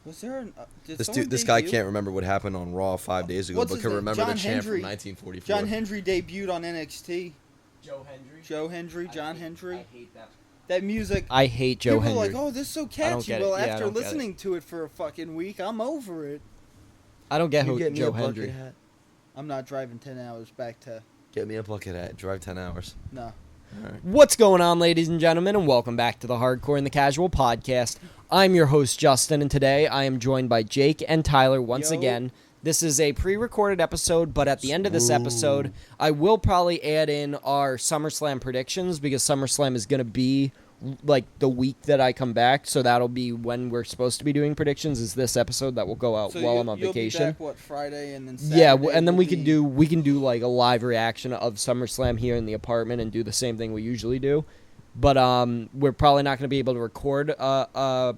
Was there did This guy can't remember what happened on Raw 5 days ago, but can remember the champ from 1944. John Hendry debuted on NXT. Joe Hendry. John Hendry. I hate that. That music. I hate Joe Hendry. People are like, oh, this is so catchy. Well, after listening to it for a fucking week, I'm over it. I don't get who Joe Hendry. Hat. I'm not driving 10 hours back to... Get me a bucket hat. Drive 10 hours. No. Right. What's going on, ladies and gentlemen, and welcome back to the Hardcore and the Casual podcast. I'm your host, Justin, and today I am joined by Jake and Tyler once again. This is a pre-recorded episode, but at the end of this episode, I will probably add in our SummerSlam predictions because SummerSlam is going to be like the week that I come back, so that'll be when we're supposed to be doing predictions. Is this episode that will go out while I'm on vacation? You'll be back, what, Friday and then Saturday? Yeah, and then we can do like a live reaction of SummerSlam here in the apartment and do the same thing we usually do. But we're probably not going to be able to record a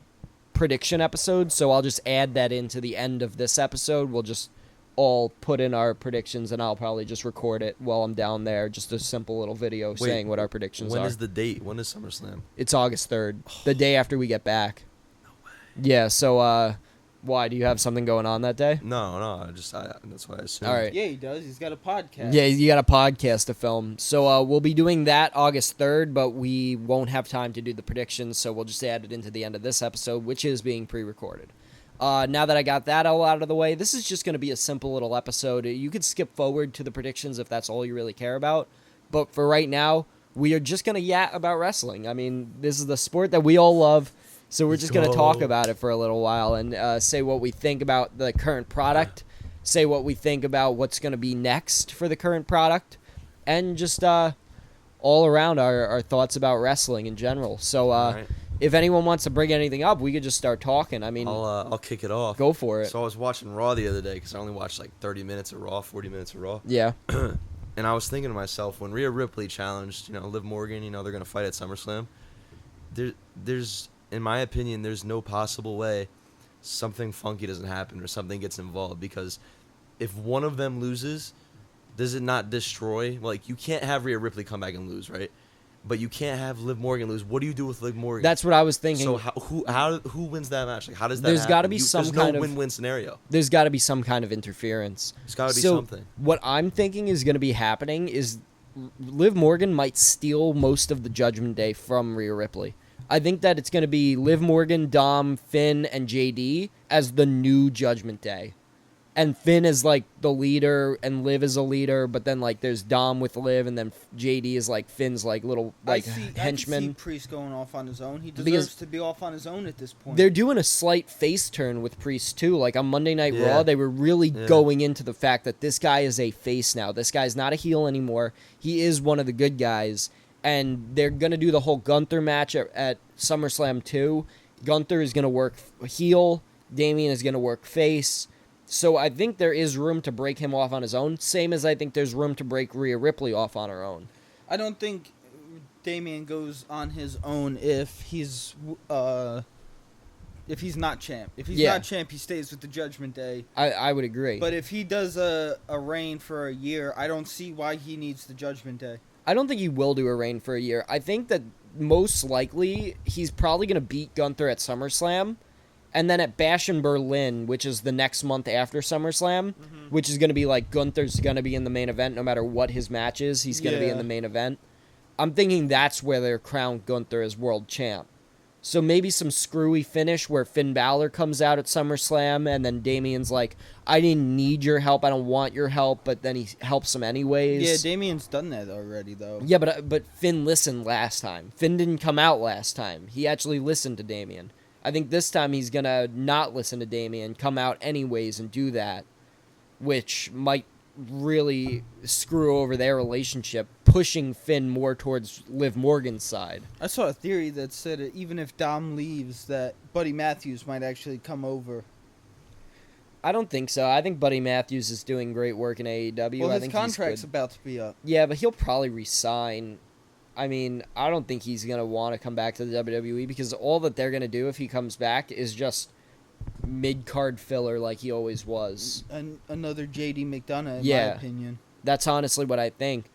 prediction episode, so I'll just add that into the end of this episode. We'll just all put in our predictions, and I'll probably just record it while I'm down there, just a simple little video saying what our predictions are. When is the date? When is SummerSlam? It's August 3rd, the day after we get back. No way. Yeah, so why? Do you have something going on that day? No, that's what I assumed. All right. Yeah, he does. He's got a podcast. Yeah, you got a podcast to film. So we'll be doing that August 3rd, but we won't have time to do the predictions, so we'll just add it into the end of this episode, which is being pre-recorded. Now that I got that all out of the way, this is just going to be a simple little episode. You could skip forward to the predictions if that's all you really care about. But for right now, we are just going to yat about wrestling. I mean, this is the sport that we all love, so we're just going to talk about it for a little while and say what we think about the current product, say what we think about what's going to be next for the current product, and just all around our thoughts about wrestling in general. So, if anyone wants to bring anything up, we could just start talking. I mean, I'll kick it off. Go for it. So I was watching Raw the other day because I only watched like 30 minutes of Raw, 40 minutes of Raw. Yeah. And I was thinking to myself, when Rhea Ripley challenged, Liv Morgan, they're going to fight at SummerSlam, there's, in my opinion, there's no possible way something funky doesn't happen or something gets involved, because if one of them loses, does it not destroy? Like, you can't have Rhea Ripley come back and lose, right? But you can't have Liv Morgan lose. What do you do with Liv Morgan? That's what I was thinking. So who wins that match? Like, how does that There's happen? got to be some there's kind no of win-win scenario. There's got to be some kind of interference. There's got to be something. What I'm thinking is going to be happening is Liv Morgan might steal most of the Judgment Day from Rhea Ripley. I think that it's going to be Liv Morgan, Dom, Finn, and JD as the new Judgment Day. And Finn is like the leader, and Liv is a leader, but then like there's Dom with Liv, and then JD is like Finn's like little like henchman. I can see Priest going off on his own. He deserves to be off on his own at this point. They're doing a slight face turn with Priest too. Like on Monday Night Raw, they were really going into the fact that this guy is a face now. This guy's not a heel anymore. He is one of the good guys, and they're gonna do the whole Gunther match at SummerSlam 2. Gunther is gonna work heel. Damian is gonna work face. So I think there is room to break him off on his own, same as I think there's room to break Rhea Ripley off on her own. I don't think Damian goes on his own if he's not champ. If he's not champ, he stays with the Judgment Day. I would agree. But if he does a reign for a year, I don't see why he needs the Judgment Day. I don't think he will do a reign for a year. I think that most likely he's probably going to beat Gunther at SummerSlam. And then at Bash in Berlin, which is the next month after SummerSlam, which is going to be like Gunther's going to be in the main event no matter what his match is. He's going to be in the main event. I'm thinking that's where they're crowned Gunther as world champ. So maybe some screwy finish where Finn Balor comes out at SummerSlam and then Damian's like, I didn't need your help, I don't want your help, but then he helps him anyways. Yeah, Damian's done that already, though. Yeah, but Finn listened last time. Finn didn't come out last time. He actually listened to Damian. I think this time he's going to not listen to Damian, come out anyways and do that, which might really screw over their relationship, pushing Finn more towards Liv Morgan's side. I saw a theory that said that even if Dom leaves, that Buddy Matthews might actually come over. I don't think so. I think Buddy Matthews is doing great work in AEW. Well, I his think contract's about to be up. Yeah, but he'll probably resign. I mean, I don't think he's going to want to come back to the WWE because all that they're going to do if he comes back is just mid-card filler like he always was. Another J.D. McDonough, in my opinion. That's honestly what I think.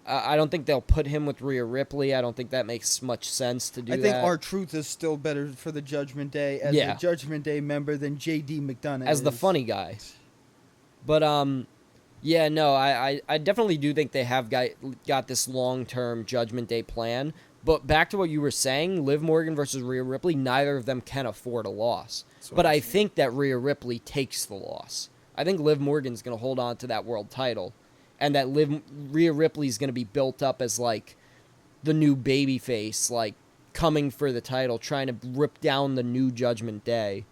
I don't think they'll put him with Rhea Ripley. I don't think that makes much sense to do that. I think R-Truth is still better for the Judgment Day as a Judgment Day member than J.D. McDonough as the funny guy. But, yeah, no, I definitely do think they have got this long-term Judgment Day plan. But back to what you were saying, Liv Morgan versus Rhea Ripley, neither of them can afford a loss. But I think that Rhea Ripley takes the loss. I think Liv Morgan's going to hold on to that world title. And that Rhea Ripley's going to be built up as, like, the new babyface, like, coming for the title, trying to rip down the new Judgment Day.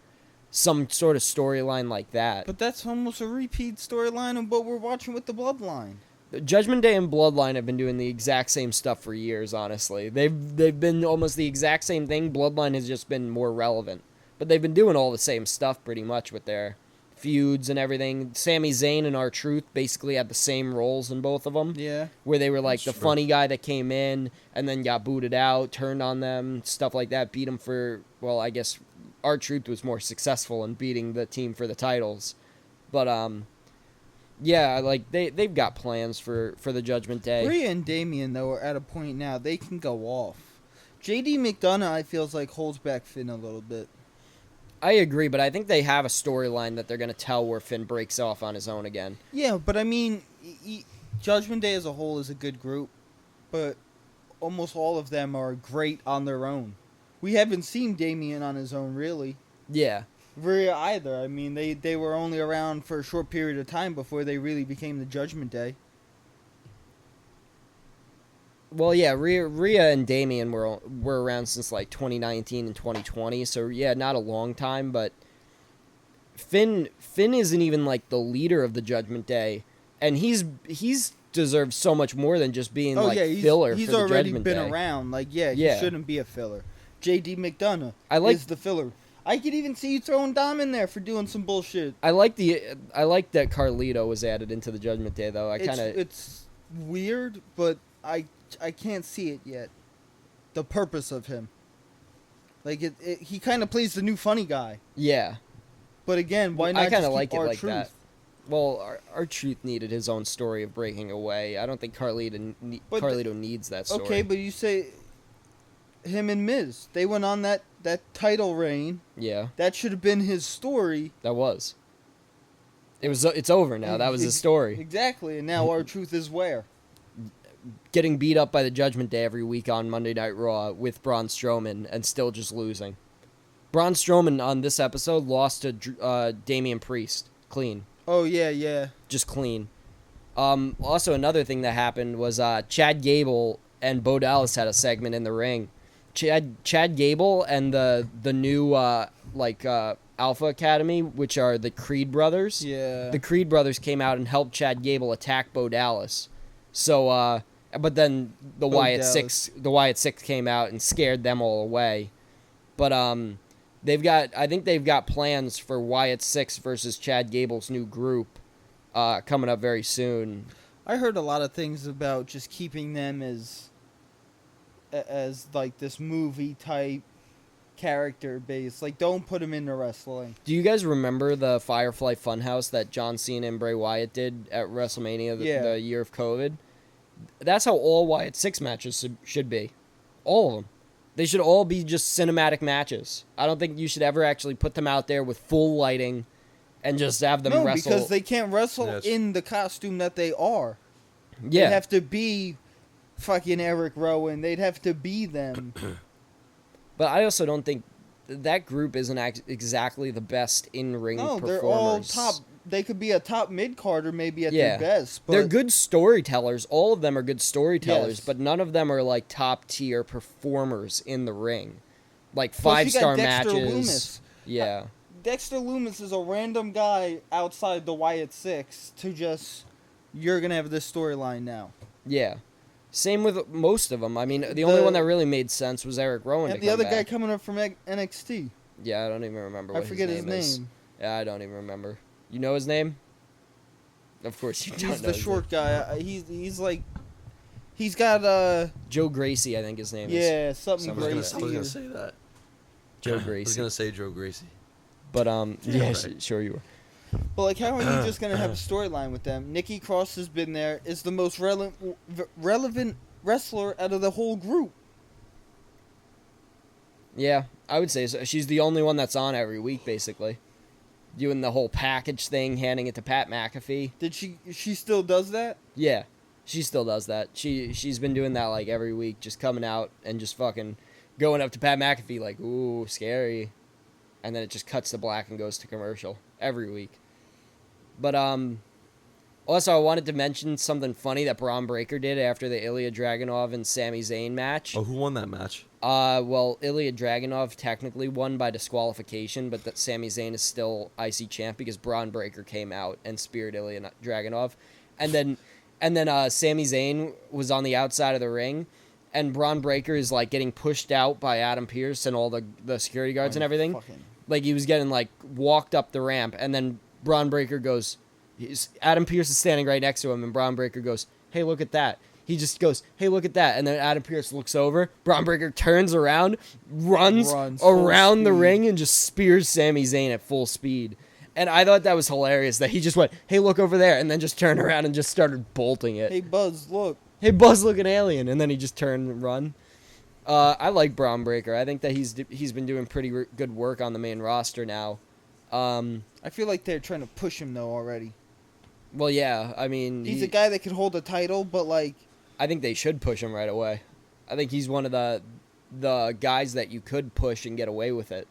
Some sort of storyline like that. But that's almost a repeat storyline of what we're watching with the Bloodline. Judgment Day and Bloodline have been doing the exact same stuff for years, honestly. They've been almost the exact same thing. Bloodline has just been more relevant. But they've been doing all the same stuff pretty much with their feuds and everything. Sami Zayn and R-Truth basically had the same roles in both of them. Yeah. Where they were like the funny guy that came in and then got booted out, turned on them, stuff like that, beat them for, well, I guess R-Truth was more successful in beating the team for the titles. But, yeah, like, they've got plans for the Judgment Day. Rhea and Damian, though, are at a point now they can go off. J.D. McDonough, I feels like, holds back Finn a little bit. I agree, but I think they have a storyline that they're going to tell where Finn breaks off on his own again. Yeah, but I mean, Judgment Day as a whole is a good group, but almost all of them are great on their own. We haven't seen Damian on his own, really. Yeah. Rhea either. I mean, they were only around for a short period of time before they really became the Judgment Day. Well, yeah, Rhea and Damian were around since, like, 2019 and 2020, so, yeah, not a long time, but Finn isn't even, like, the leader of the Judgment Day, and he's deserved so much more than just being, filler for the Judgment Day. He's already been around. Like, he shouldn't be a filler. J.D. McDonough is the filler. I could even see you throwing Dom in there for doing some bullshit. I like that Carlito was added into the Judgment Day, though. It's weird, but I can't see it yet. The purpose of him. Like, he kind of plays the new funny guy. Yeah. But again, why not I kind of like it R-Truth? like that. Well, R-Truth needed his own story of breaking away. I don't think Carlito needs that story. Okay, but you say him and Miz, they went on that title reign. Yeah. That should have been his story. That was. It's over now. That was his story. Exactly, and now R-Truth is where? Getting beat up by the Judgment Day every week on Monday Night Raw with Braun Strowman and still just losing. Braun Strowman on this episode lost to Damian Priest. Clean. Oh, yeah. Just clean. Also, another thing that happened was Chad Gable and Bo Dallas had a segment in the ring. Chad Gable and the new Alpha Academy, which are the Creed brothers. Yeah. The Creed brothers came out and helped Chad Gable attack Bo Dallas. So, but then the Wyatt Six came out and scared them all away. But I think they've got plans for Wyatt Six versus Chad Gable's new group coming up very soon. I heard a lot of things about just keeping them as like this movie type character base. Like, don't put them into wrestling. Do you guys remember the Firefly Funhouse that John Cena and Bray Wyatt did at WrestleMania the year of COVID? That's how all Wyatt Six matches should be. All of them. They should all be just cinematic matches. I don't think you should ever actually put them out there with full lighting and just have them wrestle. No, because they can't wrestle in the costume that they are. Yeah. They'd have to be fucking Eric Rowan. They'd have to be them. But I also don't think that group isn't exactly the best in-ring performers. No, they're all top. They could be a top mid-carder maybe at their best. But they're good storytellers. All of them are good storytellers, but none of them are like top-tier performers in the ring. Like five-star matches. Loomis. Yeah. Dexter Loomis is a random guy outside the Wyatt Six to just, you're going to have this storyline now. Yeah. Same with most of them. I mean, the only one that really made sense was Eric Rowan. And the other guy coming up from NXT. Yeah, I don't even remember what his name is. I forget his name. Yeah, I don't even remember. You know his name? Of course you don't know. He's the short guy. He's like... He's got Joe Gracie, I think his name is. Yeah, something Gracie. I was going to say that. Joe Gracie. I was going to say Joe Gracie. But, yeah, right. Sure you were. But like, how are you just gonna have a storyline with them? Nikki Cross has been there, is the most relevant wrestler out of the whole group. Yeah, I would say so. She's the only one that's on every week, basically. Doing the whole package thing, handing it to Pat McAfee. Did she still does that? Yeah, she still does that. She's been doing that like every week, just coming out and just fucking going up to Pat McAfee like, ooh, scary. And then it just cuts to black and goes to commercial every week. But also I wanted to mention something funny that Braun Breaker did after the Ilya Dragunov and Sami Zayn match. Oh, who won that match? Well, Ilya Dragunov technically won by disqualification, but that Sami Zayn is still IC champ because Braun Breaker came out and speared Ilya Dragunov, and then Sami Zayn was on the outside of the ring, and Braun Breaker is like getting pushed out by Adam Pearce and all the security guards and everything. Like he was getting like walked up the ramp, and then Braun Breaker goes, Adam Pearce is standing right next to him, and Braun Breaker goes, "Hey, look at that." He just goes, "Hey, look at that." And then Adam Pearce looks over. Braun Breaker turns around, runs around the ring, and just spears Sami Zayn at full speed. And I thought that was hilarious that he just went, "Hey, look over there," and then just turned around and just started bolting it. Hey, Buzz, look. Hey, Buzz, look an alien. And then he just turned and run. I like Braun Breaker. I think that he's been doing pretty good work on the main roster now. I feel like they're trying to push him, though, already. Well, yeah, I mean... He's a guy that could hold a title, but, like... I think they should push him right away. I think he's one of the guys that you could push and get away with it.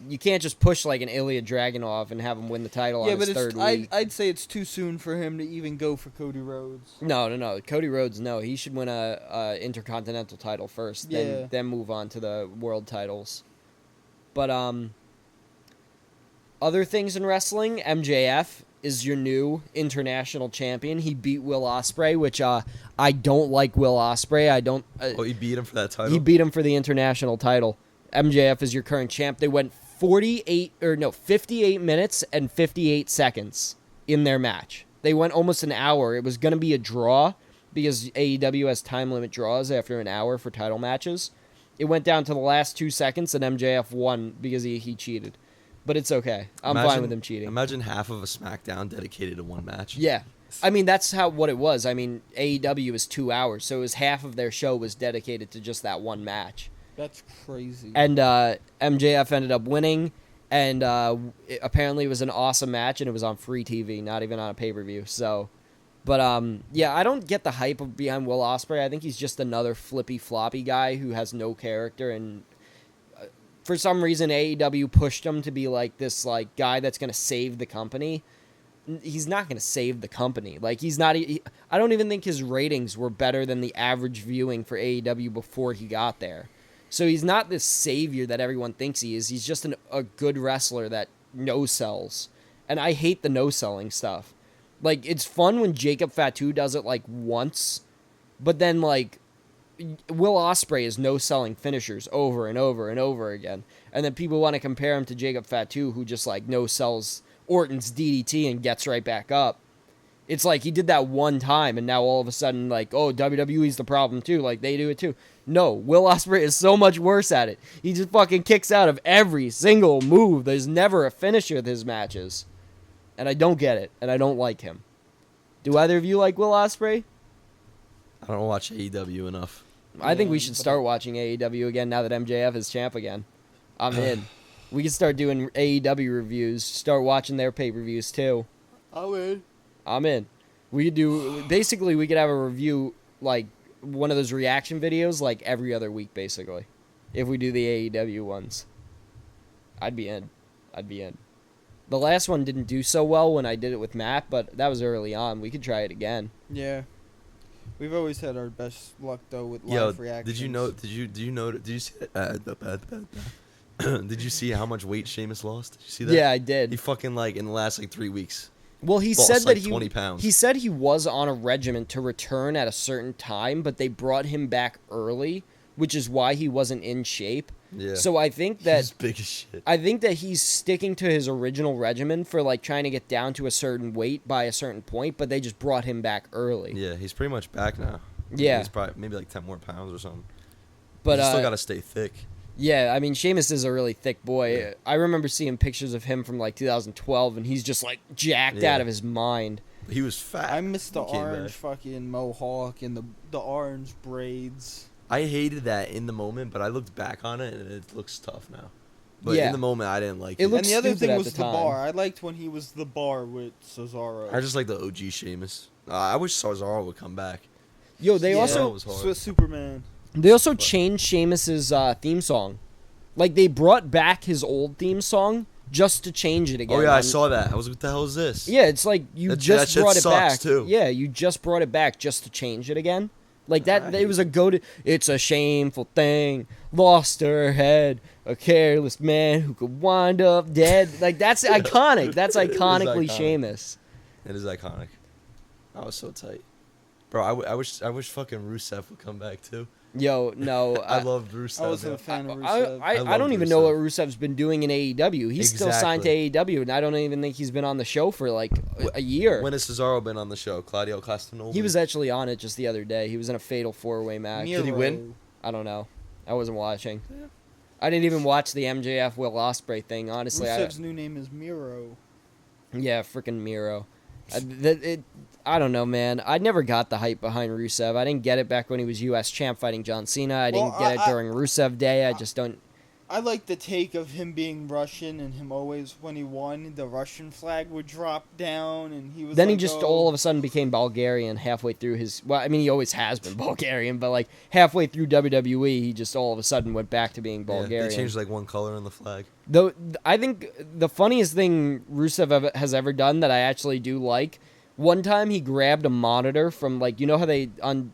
You can't just push like an Ilya Dragunov and have him win the title on his third week. I'd say it's too soon for him to even go for Cody Rhodes. No. Cody Rhodes, no. He should win a Intercontinental title first, then move on to the world titles. But other things in wrestling, MJF is your new international champion. He beat Will Ospreay, which I don't like Will Ospreay. I don't. He beat him for that title. He beat him for the international title. MJF is your current champ. They went 58 minutes and 58 seconds in their match. They went almost an hour. It was going to be a draw because AEW has time limit draws after an hour for title matches. It went down to the last 2 seconds and MJF won because he cheated. But it's okay. I'm fine with him cheating. Imagine half of a SmackDown dedicated to one match. Yeah. I mean, that's what it was. I mean, AEW is 2 hours, so it was half of their show was dedicated to just that one match. That's crazy. And MJF ended up winning, and apparently it was an awesome match, and it was on free TV, not even on a pay-per-view. So, but yeah, I don't get the hype behind Will Ospreay. I think he's just another flippy-floppy guy who has no character, and for some reason AEW pushed him to be like this like guy that's going to save the company. He's not going to save the company. Like he's not. I don't even think his ratings were better than the average viewing for AEW before he got there. So he's not this savior that everyone thinks he is. He's just a good wrestler that no-sells. And I hate the no-selling stuff. Like, it's fun when Jacob Fatu does it, like, once. But then, like, Will Ospreay is no-selling finishers over and over and over again. And then people want to compare him to Jacob Fatu, who just, like, no-sells Orton's DDT and gets right back up. It's like he did that one time, and now all of a sudden, like, oh, WWE's the problem, too. Like, they do it, too. No, Will Ospreay is so much worse at it. He just fucking kicks out of every single move. There's never a finisher with his matches. And I don't get it, and I don't like him. Do either of you like Will Ospreay? I don't watch AEW enough. I think we should start watching AEW again now that MJF is champ again. I'm in. We can start doing AEW reviews, start watching their pay-per-views, too. I'm in. We could do... Basically, we could have a review, like, one of those reaction videos, like, every other week, basically. If we do the AEW ones. I'd be in. The last one didn't do so well when I did it with Matt, but that was early on. We could try it again. Yeah. We've always had our best luck, though, with live reactions. Did you see did you see how much weight Sheamus lost? Did you see that? Yeah, I did. He fucking, like, in the last, like, 3 weeks... Well, he said that 20 pounds. He said he was on a regimen to return at a certain time, but they brought him back early, which is why he wasn't in shape. Yeah. So I think that he's big as shit. I think that he's sticking to his original regimen for like trying to get down to a certain weight by a certain point, but they just brought him back early. Yeah, he's pretty much back now. Yeah. He's probably maybe like 10 more pounds or something. But you still got to stay thick. Yeah, I mean, Sheamus is a really thick boy. Yeah. I remember seeing pictures of him from like 2012, and he's just like jacked out of his mind. He was fat. I miss the He came orange back. fucking mohawk and the orange braids. I hated that in the moment, but I looked back on it and it looks tough now. But Yeah. in the moment, I didn't like It it. looked And the other stupid thing at was the the time. bar. I liked when he was the bar with Cesaro. I just like the OG Sheamus. I wish Cesaro would come back. Yo, they Yeah. also It was hard. Swiss Superman. changed Sheamus's theme song. Like they brought back his old theme song just to change it again. Oh yeah, I saw that. I was, what the hell is this? Yeah, it's like you That just shit brought it sucks, back. too. Yeah, you just brought it back just to change it again. Like that, it was a go-to. It's a shameful thing. Lost her head. A careless man who could wind up dead. Like that's iconic. That's It is iconically iconic. Sheamus. It is iconic. I was so tight, bro. I wish fucking Rusev would come back too. Yo, no, I loved Rusev. I wasn't yeah. a fan of I, Rusev. I love don't even know what Rusev. Rusev's been doing in AEW. He's still signed to Exactly. AEW, and I don't even think he's been on the show for like a year. When has Cesaro been on the show? Claudio Castagnoli. He was actually on it just the other day. He was in a fatal 4-way match. Did he win? I don't know. I wasn't watching. I didn't even watch the MJF Will Ospreay thing. Honestly, Rusev's new name is Miro. yeah, freaking Miro. I don't know, man. I never got the hype behind Rusev. I didn't get it back when he was U.S. champ fighting John Cena. I didn't Well, get it I- during Rusev Day. I just don't. I like the take of him being Russian and him always, when he won, the Russian flag would drop down and he was Then he like, just oh. all of a sudden became Bulgarian halfway through his. Well, I mean, he always has been Bulgarian, but like halfway through WWE, he just all of a sudden went back to being Yeah, Bulgarian. they changed like one color on the flag. Though I think the funniest thing Rusev has ever done that I actually do like, one time he grabbed a monitor from like, you know how they on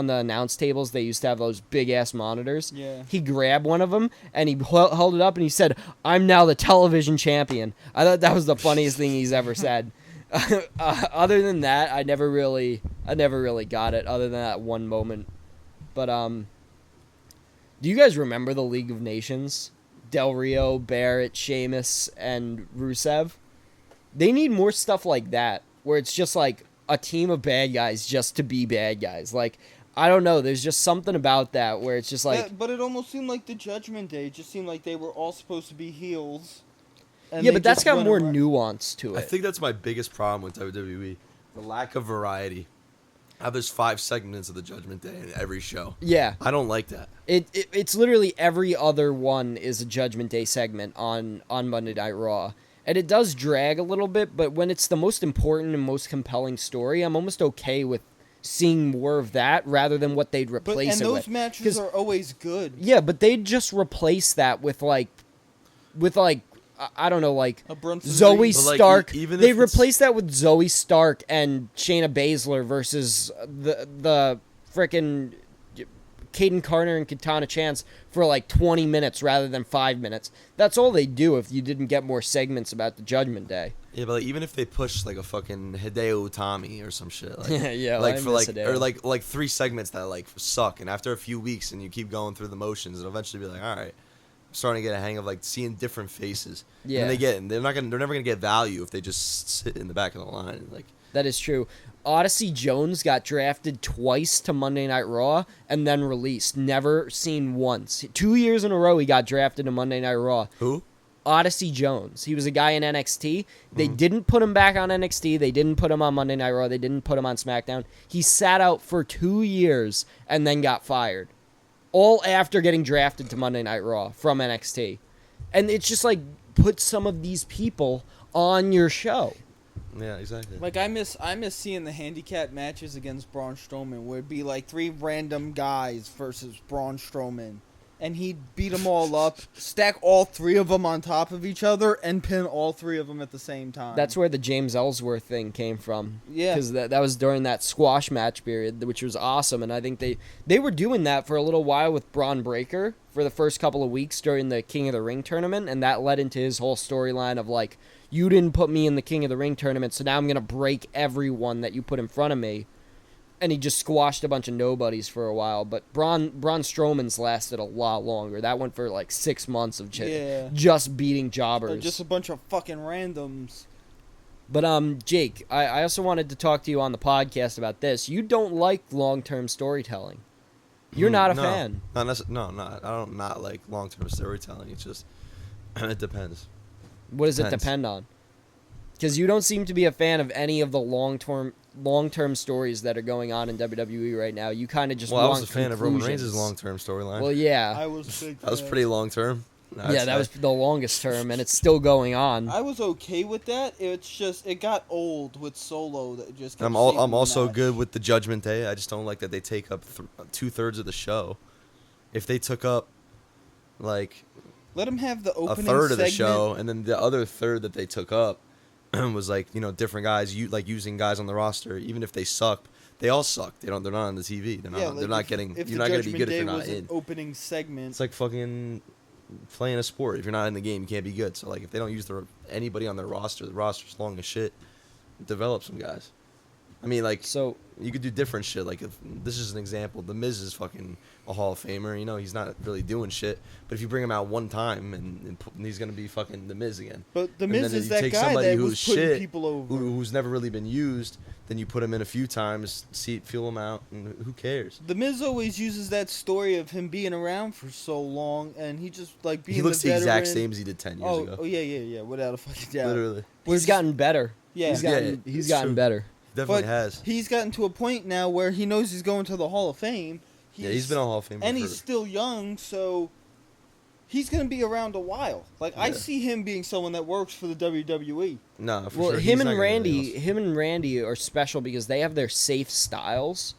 the announce tables they used to have those big ass monitors. Yeah. He grabbed one of them and he held it up and he said, "I'm now the television champion." I thought that was the funniest thing he's ever said. Other than that, I never really got it. Other than that one moment, but do you guys remember the League of Nations? Del Rio, Barrett, Sheamus, and Rusev. They need more stuff like that, where it's just like a team of bad guys just to be bad guys. Like, I don't know, there's just something about that where it's just like... Yeah, but it almost seemed like the Judgment Day. It just seemed like they were all supposed to be heels. And yeah, they but that's just got went more around- nuance to I it. think that's my biggest problem with WWE. The lack of variety. How there's 5 segments of the Judgment Day in every show. Yeah. I don't like that. It's literally every other one is a Judgment Day segment on Monday Night Raw. And it does drag a little bit, but when it's the most important and most compelling story, I'm almost okay with seeing more of that rather than what they'd But, replace and it those with. matches 'Cause- are always good. Yeah, but they'd just replace that with I don't know, like A Brunson Zoe Reed. But, like, Stark. even They if it's- replace that with Zoe Stark and Shayna Baszler versus the frickin' Caden Carter and Katana Chance for like 20 minutes rather than 5 minutes. That's all they do if you didn't get more segments about the Judgment Day. Yeah, but like, even if they push like a fucking Hideo Utami or some shit, like, Yeah, like I for miss like Hideo. or like 3 segments that like suck, and after a few weeks and you keep going through the motions, it'll eventually be like, all right, I'm starting to get a hang of like seeing different faces. Yeah. and they're never gonna get value if they just sit in the back of the line. Like, That is true. Odyssey Jones got drafted twice to Monday Night Raw and then released. Never seen once. 2 years in a row he got drafted to Monday Night Raw. who? Odyssey Jones. He was a guy in NXT. They Mm-hmm. didn't put him back on NXT. They didn't put him on Monday Night Raw. They didn't put him on SmackDown. He sat out for 2 years and then got fired. All after getting drafted to Monday Night Raw from NXT. And it's just like, put some of these people on your show. Yeah, exactly. Like I miss seeing the handicap matches against Braun Strowman, where it'd be like 3 random guys versus Braun Strowman, and he'd beat them all up, stack all 3 of them on top of each other, and pin all 3 of them at the same time. That's where the James Ellsworth thing came from. Yeah. Because that was during that squash match period, which was awesome. And I think they were doing that for a little while with Braun Breaker for the first couple of weeks during the King of the Ring tournament. And that led into his whole storyline of like, you didn't put me in the King of the Ring tournament, so now I'm going to break everyone that you put in front of me. And he just squashed a bunch of nobodies for a while. But Braun Strowman's lasted a lot longer. That went for like 6 months of Yeah. just beating They're jobbers. just a bunch of fucking randoms. But Jake, I also wanted to talk to you on the podcast about this. You don't like long-term storytelling. You're not a No. fan. No, not. I don't not like long-term storytelling. It's just it depends. What does it Depends. depend on? Because you don't seem to be a fan of any of the long-term stories that are going on in WWE right now. You kind of just Well, I want was a fan of Roman Reigns' conclusions. long-term storyline. Well, yeah. I was a big That was fan. pretty long-term. Yeah, that was the longest term, and it's still going on. I was okay with that. It's just it got old with Solo. That just. Kept I'm saving the also match. good with the Judgment Day. I just don't like that they take up 2/3 of the show. If they took up like Let him have the a opening third of the segment. show, and then the other third that they took up was like different guys, using guys on the roster, even if they suck. They all suck. They're not on the TV. They're not. Yeah, like they're not if, getting. If You're the not going to be Judgment good if Day you're not was an in. opening segment. It's like fucking playing a sport. If you're not in the game, you can't be good. So like, if they don't use anybody on their roster, the roster's long as shit. Develop some guys. I mean, like, So you could do different shit. Like, if this is an example, The Miz is fucking a Hall of Famer. He's not really doing shit. But if you bring him out one time, and he's gonna be fucking The Miz again. But the And Miz then is you that take guy somebody that who's was putting shit, people over. who's never really been used. Then you put him in a few times, feel him out, and who cares? The Miz always uses that story of him being around for so long, and he just like being. He looks the exact veteran. same as he did 10 years ago. Oh yeah, without a fucking doubt. Literally, he's gotten better. Yeah. He's gotten, he's it's gotten true. better. he definitely But has. he's gotten to a point now where he knows he's going to the Hall of Fame. Yeah, he's been on Hall of Fame. and for- he's still young, so he's gonna be around a while. Like I Yeah. see him being someone that works for the WWE. Nah, for Well, sure. him He's not and gonna do anything Randy, else. him and Randy are special because they have their safe styles,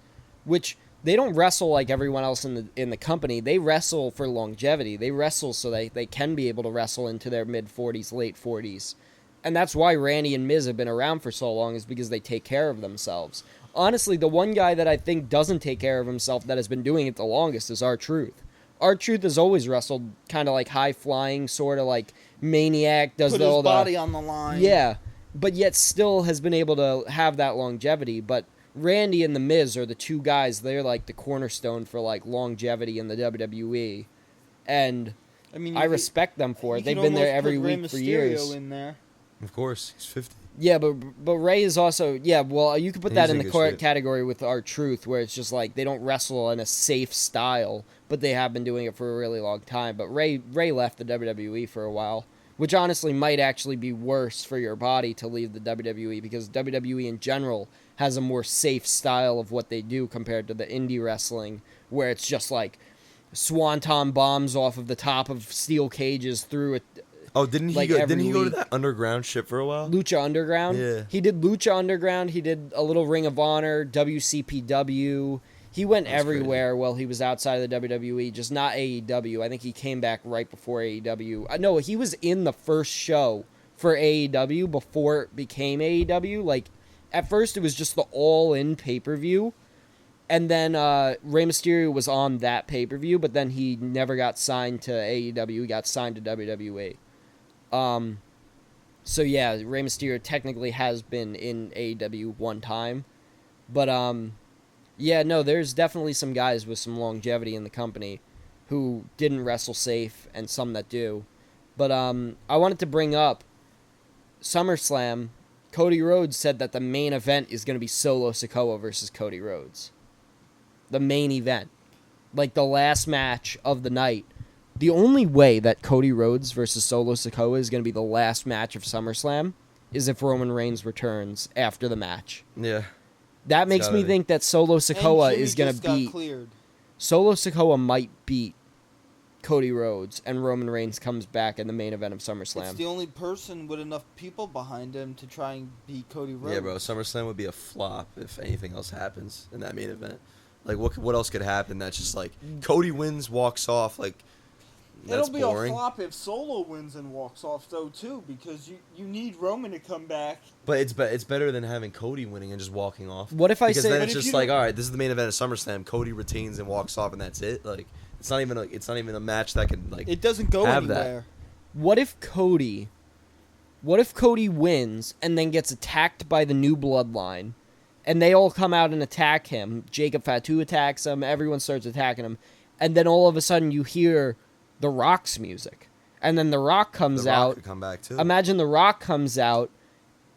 which they don't wrestle like everyone else in the company. They wrestle for longevity. They wrestle so they can be able to wrestle into their mid 40s, late 40s. And that's why Randy and Miz have been around for so long, is because they take care of themselves. Honestly, the one guy that I think doesn't take care of himself that has been doing it the longest is R-Truth. R-Truth has always wrestled kind of like high-flying, sort of like maniac, does Put all his the body on the line. yeah, but yet still has been able to have that longevity. But Randy and The Miz are the two guys. They're like the cornerstone for like longevity in the WWE, and I mean, I respect them for it. you They've could been there almost every put Rey week for Mysterio years. in there. Of course, he's 50. Yeah, but Ray is also well. You could put He's that in in the good shape. category with R-Truth, where it's just like they don't wrestle in a safe style, but they have been doing it for a really long time. But Ray left the WWE for a while, which honestly might actually be worse for your body to leave the WWE, because WWE in general has a more safe style of what they do compared to the indie wrestling, where it's just like swanton bombs off of the top of steel cages through it. Oh, didn't he Like go? every Didn't he go to week. that underground shit for a while? Lucha Underground. Yeah. He did Lucha Underground. He did a little Ring of Honor, WCPW. He went That's everywhere while he was outside of the WWE, just not AEW. I think he came back right before AEW. No, he was in the first show for AEW before it became AEW. Like, at first it was just the all-in pay-per-view, and then Rey Mysterio was on that pay-per-view, but then he never got signed to AEW. He got signed to WWE. So yeah, Rey Mysterio technically has been in AEW one time, but yeah, no, there's definitely some guys with some longevity in the company who didn't wrestle safe, and some that do. But I wanted to bring up SummerSlam. Cody Rhodes said that the main event is going to be Solo Sikoa versus Cody Rhodes. The main event, like the last match of the night. The only way that Cody Rhodes versus Solo Sikoa is going to be the last match of SummerSlam is if Roman Reigns returns after the match. Yeah. That makes me gotta be. think that Solo And Sikoa Jimmy is going just to got beat... cleared. Solo Sikoa might beat Cody Rhodes, and Roman Reigns comes back in the main event of It's SummerSlam. the only person with enough people behind him to try and beat Cody Rhodes. Yeah, bro. SummerSlam would be a flop if anything else happens in that main event. Like, what else could happen? That's just like Cody wins, walks off. Like, that's It'll be boring. a flop if Solo wins and walks off, though, too, because you need Roman to come back. But it's better than having Cody winning and just walking off. What if I Because say... then But it's if just you like, don't- all right, this is the main event of SummerSlam. Cody retains and walks off, and that's it. Like, it's not even a match that could like. It doesn't go Have that. anywhere. What if Cody wins and then gets attacked by the new bloodline, and they all come out and attack him? Jacob Fatu attacks him, everyone starts attacking him, and then all of a sudden you hear The Rock's music, and then The Rock comes The Rock out. could come back too. Imagine The Rock comes out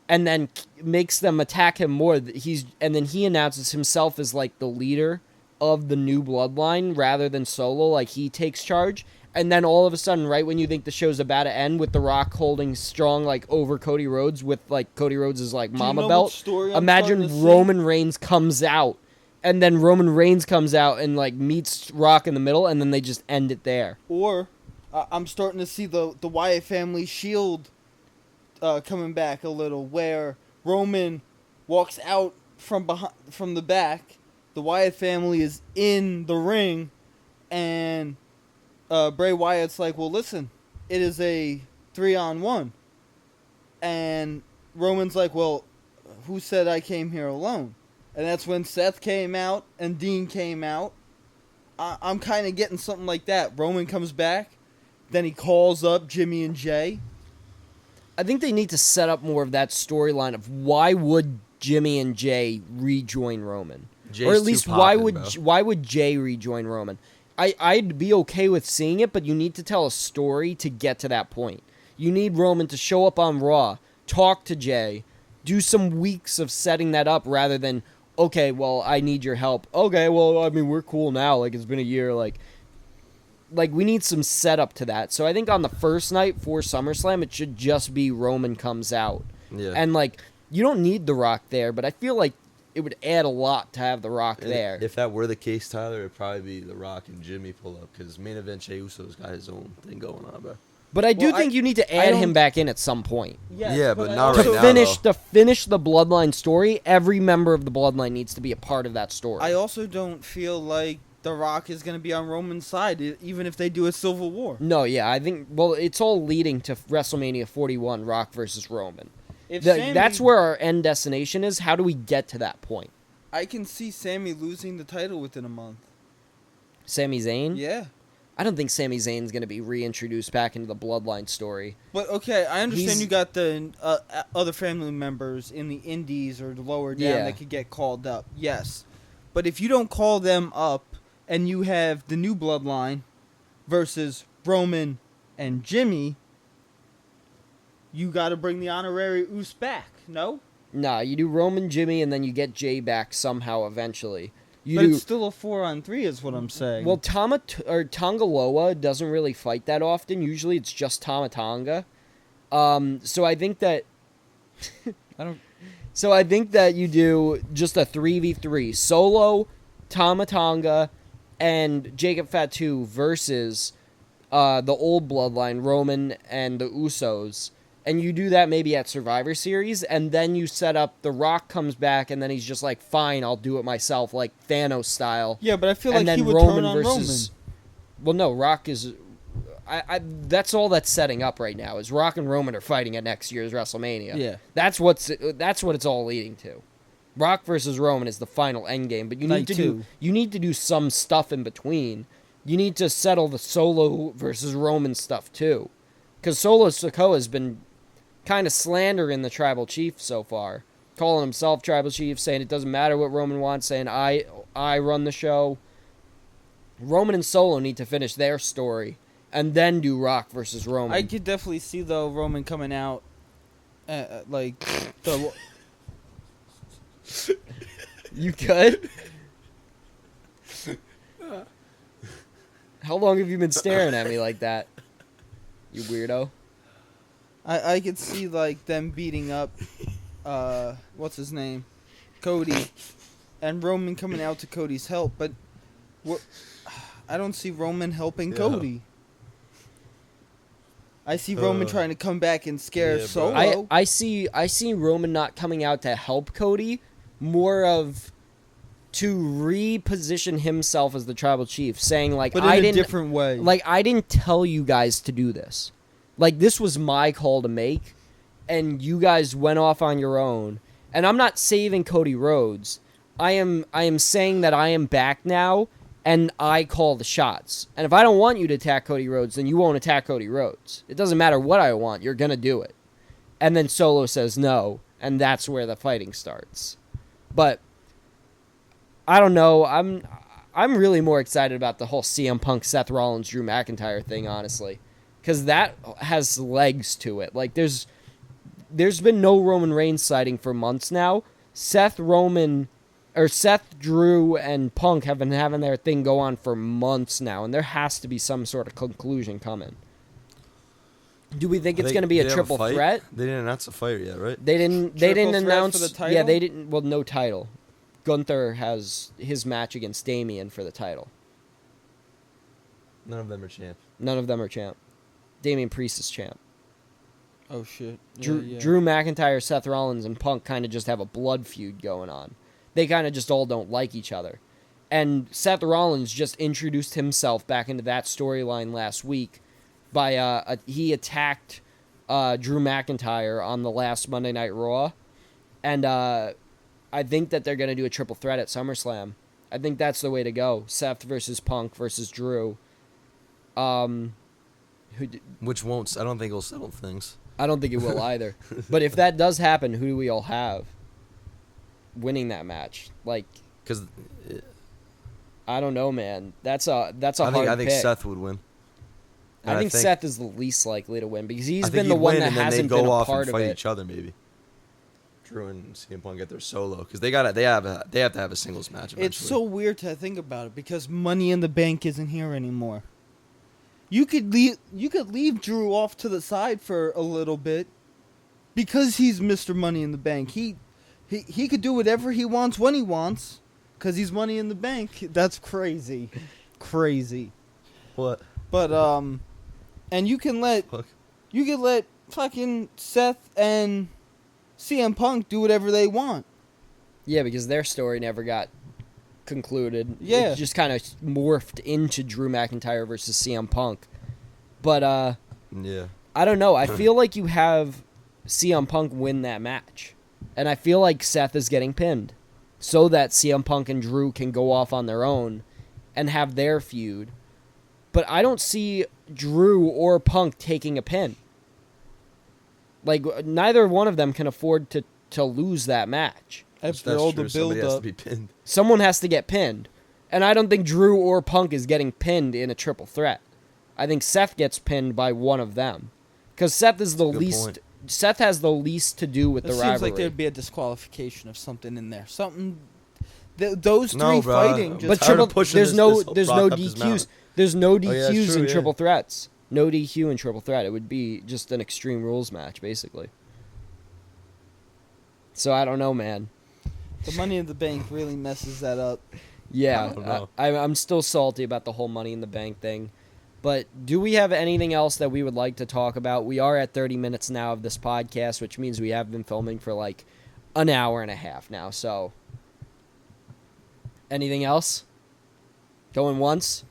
and then makes them attack him more. And then he announces himself as like the leader of the new bloodline rather than Solo, like he takes charge. And then all of a sudden, right when you think the show's about to end, with The Rock holding strong, like, over Cody Rhodes with, like, Cody Rhodes' like, mama belt, imagine Roman Reigns comes out, and then Roman Reigns comes out and, like, meets Rock in the middle, and then they just end it there. Or I'm starting to see the Wyatt family Shield coming back a little, where Roman walks out from the back, the Wyatt family is in the ring, and Bray Wyatt's like, well, listen, it is a 3-on-1. And Roman's like, well, who said I came here alone? And that's when Seth came out and Dean came out. I'm kind of getting something like that. Roman comes back, then he calls up Jimmy and Jay. I think they need to set up more of that storyline of why would Jimmy and Jay rejoin Roman? Jay's or at least too poppin', why would Jay rejoin Roman? I'd be okay with seeing it, but you need to tell a story to get to that point. You need Roman to show up on Raw, talk to Jay, do some weeks of setting that up rather than, okay, well, I need your help. Okay, well, I mean, we're cool now. Like, it's been a year. Like we need some setup to that. So I think on the first night for SummerSlam, it should just be Roman comes out. Yeah. And, like, you don't need The Rock there, but I feel like it would add a lot to have The Rock there. If that were the case, Tyler, it'd probably be The Rock and Jimmy pull up, because main event Jey Uso's got his own thing going on, bro. But I do think you need to add him back in at some point. Yes, Yeah, but not To right now, finish though. to finish the Bloodline story, every member of the Bloodline needs to be a part of that story. I also don't feel like The Rock is going to be on Roman's side, even if they do a Civil War. No, yeah, I think, well, it's all leading to WrestleMania 41, Rock versus Roman. That's where our end destination is. How do we get to that point? I can see Sami losing the title within a month. Sami Zayn? Yeah. I don't think Sami Zayn's going to be reintroduced back into the Bloodline story. But, okay, I understand you got the other family members in the indies or the lower down that could get called up. Yes. But if you don't call them up and you have the new Bloodline versus Roman and Jimmy, you got to bring the honorary Uso back, no? Nah, you do Roman, Jimmy, and then you get Jay back somehow eventually. It's still a 4-on-3 is what I'm saying. Well, Tongaloa doesn't really fight that often. Usually it's just Tama Tonga. So I think that I think that you do just a 3v3. Solo, Tama Tonga, and Jacob Fatu versus the old bloodline, Roman and the Usos. And you do that maybe at Survivor Series, and then you set up The Rock comes back, and then he's just like, fine, I'll do it myself, like Thanos style. Yeah, but I feel like then he would turn on Roman. Well, no, Rock is... that's all that's setting up right now, is Rock and Roman are fighting at next year's WrestleMania. Yeah. That's what it's all leading to. Rock versus Roman is the final endgame, but you need to do some stuff in between. You need to settle the Solo versus Roman stuff, too. Because Solo Sikoa has been kind of slandering the Tribal Chief so far. Calling himself Tribal Chief, saying it doesn't matter what Roman wants, saying I run the show. Roman and Solo need to finish their story, and then do Rock versus Roman. I could definitely see, though, Roman coming out, You could? How long have you been staring at me like that? You weirdo. I could see, like, them beating up, what's his name? Cody. And Roman coming out to Cody's help, but I don't see Roman helping Cody. I see Roman trying to come back and scare Solo. I see Roman not coming out to help Cody, more of to reposition himself as the Tribal Chief, saying like, but in a different way. Like, I didn't tell you guys to do this. Like, this was my call to make, and you guys went off on your own. And I'm not saving Cody Rhodes. I am saying that I am back now, and I call the shots. And if I don't want you to attack Cody Rhodes, then you won't attack Cody Rhodes. It doesn't matter what I want, you're gonna do it. And then Solo says no, and that's where the fighting starts. But I don't know. I'm really more excited about the whole CM Punk, Seth Rollins, Drew McIntyre thing, honestly, because that has legs to it. Like, there's been no Roman Reigns sighting for months now. Seth, Roman, Seth, Drew, and Punk have been having their thing go on for months now, and there has to be some sort of conclusion coming. Do we think it's going to be a triple threat? They didn't announce a fight yet, right? They didn't announce for the title? Yeah, they didn't. Well, no title. Gunther has his match against Damian for the title. None of them are champ. None of them are champ. Damian Priest is champ. Oh shit. Drew McIntyre, Seth Rollins, and Punk kind of just have a blood feud going on. They kind of just all don't like each other. And Seth Rollins just introduced himself back into that storyline last week by he attacked Drew McIntyre on the last Monday Night Raw, and I think that they're going to do a triple threat at SummerSlam. I think that's the way to go. Seth versus Punk versus Drew. Which won't. I don't think it'll settle things. I don't think it will either. But if that does happen, who do we all have winning that match? Like, because I don't know, man. That's a hard pick. I think Seth would win. I think Seth is the least likely to win because he's been the one that hasn't been a part of it. Fight each other, maybe. Drew and CM Punk get their solo because they have to have a singles match eventually. It's so weird to think about it because Money in the Bank isn't here anymore. You could leave Drew off to the side for a little bit because he's Mr. Money in the Bank. He could do whatever he wants when he wants because he's Money in the Bank. That's crazy. Crazy. What? But and you can let fucking Seth and CM Punk do whatever they want. Yeah, because their story never got concluded. Yeah. It just kind of morphed into Drew McIntyre versus CM Punk. But yeah. I don't know. I feel like you have CM Punk win that match. And I feel like Seth is getting pinned so that CM Punk and Drew can go off on their own and have their feud. But I don't see Drew or Punk taking a pin. Like, neither one of them can afford to lose that match. After all the Somebody has to build-up. be pinned. Someone has to get pinned. And I don't think Drew or Punk is getting pinned in a triple threat. I think Seth gets pinned by one of them. Because Seth is the least... point. Seth has the least to do with the rivalry. It seems like there'd be a disqualification of something in there. Something... those three fighting... But there's no DQs. There's no DQs in triple threats. No DQ in triple threat. It would be just an Extreme Rules match, basically. So I don't know, man. The Money in the Bank really messes that up. Yeah, I'm still salty about the whole Money in the Bank thing. But do we have anything else that we would like to talk about? We are at 30 minutes now of this podcast, which means we have been filming for like an hour and a half now. So, anything else? Going once?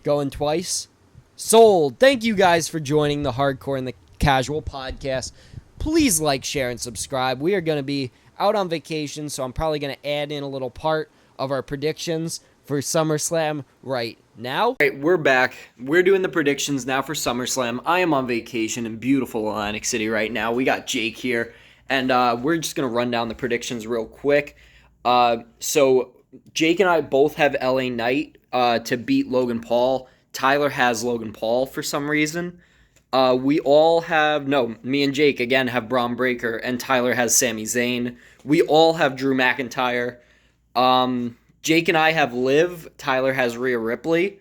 Going twice? Sold. Thank you guys for joining the Hardcore and the Casual podcast. Please like, share, and subscribe. We are going to be out on vacation, so I'm probably going to add in a little part of our predictions for SummerSlam right now. All right, we're back. We're doing the predictions now for SummerSlam. I am on vacation in beautiful Atlantic City right now. We got Jake here, and we're just going to run down the predictions real quick. So Jake and I both have LA Knight to beat Logan Paul. Tyler has Logan Paul for some reason. Me and Jake, again, have Braun Breaker, and Tyler has Sami Zayn. We all have Drew McIntyre. Jake and I have Liv. Tyler has Rhea Ripley.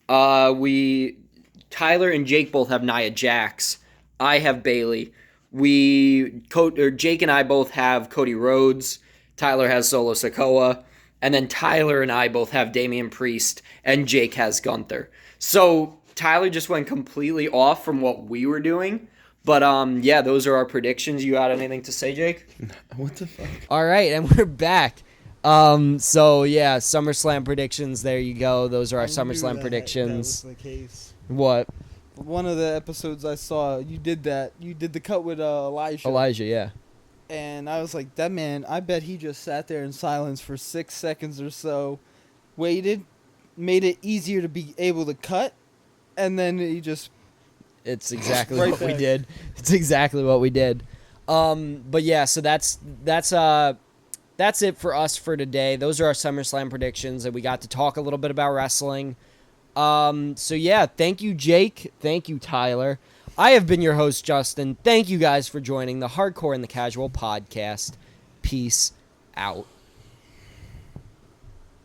Tyler and Jake both have Nia Jax. I have Bayley. Jake and I both have Cody Rhodes. Tyler has Solo Sikoa. And then Tyler and I both have Damian Priest, and Jake has Gunther. So Tyler just went completely off from what we were doing. But, yeah, those are our predictions. You got anything to say, Jake? What the fuck? All right, and we're back. So, yeah, SummerSlam predictions. There you go. Those are our SummerSlam predictions. That was the case. What? One of the episodes I saw, you did that. You did the cut with Elijah. Elijah, yeah. And I was like, that man, I bet he just sat there in silence for 6 seconds or so, waited, made it easier to be able to cut, and then he just... It's exactly right what back. we did. It's exactly what we did. But yeah, so that's it for us for today. Those are our SummerSlam predictions, and we got to talk a little bit about wrestling. So yeah, thank you, Jake. Thank you, Tyler. I have been your host, Justin. Thank you guys for joining the Hardcore and the Casual podcast. Peace out.